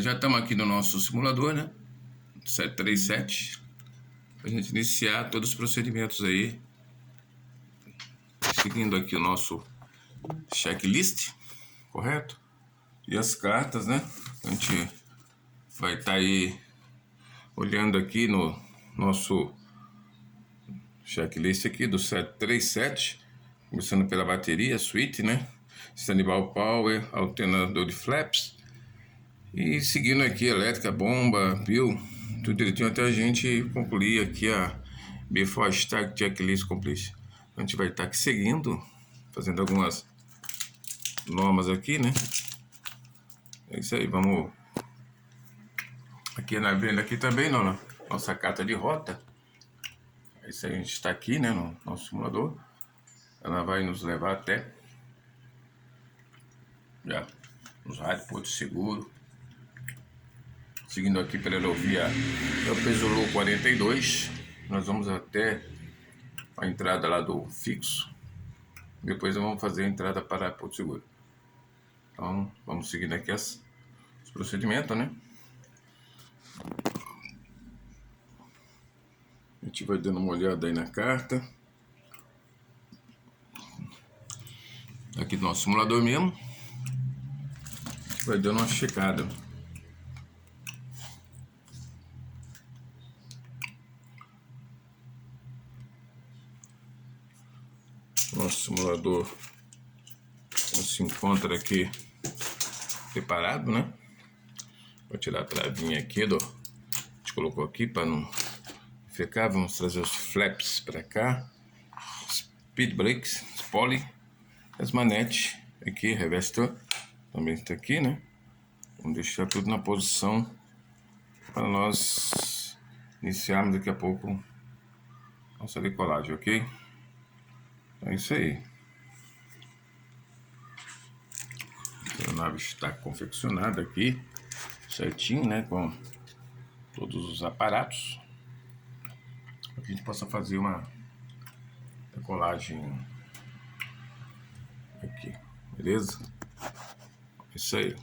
Já estamos aqui no nosso simulador, né? 737. Para a gente iniciar todos os procedimentos aí. Seguindo aqui o nosso checklist, correto? E as cartas, né? A gente vai estar aí olhando aqui no nosso checklist aqui do 737. Começando pela bateria, switch, né? Standby power, alternador de flaps. E seguindo aqui elétrica, bomba, pio, tudo direitinho até a gente concluir aqui a Before Start Checklist Complete. A gente vai estar aqui seguindo, fazendo algumas normas aqui, né? É isso aí, vamos aqui na venda aqui também, nossa carta de rota. É isso aí, a gente está aqui, né, no nosso simulador. Ela vai nos levar até já nos rádios, porto seguro. Seguindo aqui pela rodovia Pesulu 42, nós vamos até a entrada lá do fixo. Depois vamos fazer a entrada para Porto Seguro. Então vamos seguindo aqui os procedimentos, né? A gente vai dando uma olhada aí na carta. Aqui do nosso simulador mesmo. Vai dando uma checada. Nosso simulador se encontra aqui preparado, né? Vou tirar a travinha aqui, a gente colocou aqui para não ficar. Vamos trazer os flaps para cá, speed brakes, spoiler, as manetes aqui, revestor também está aqui, né? Vamos deixar tudo na posição para nós iniciarmos daqui a pouco nossa decolagem, ok? É isso aí. A nave está confeccionada aqui certinho, né, com todos os aparatos, para que a gente possa fazer uma decolagem aqui, beleza? É isso aí.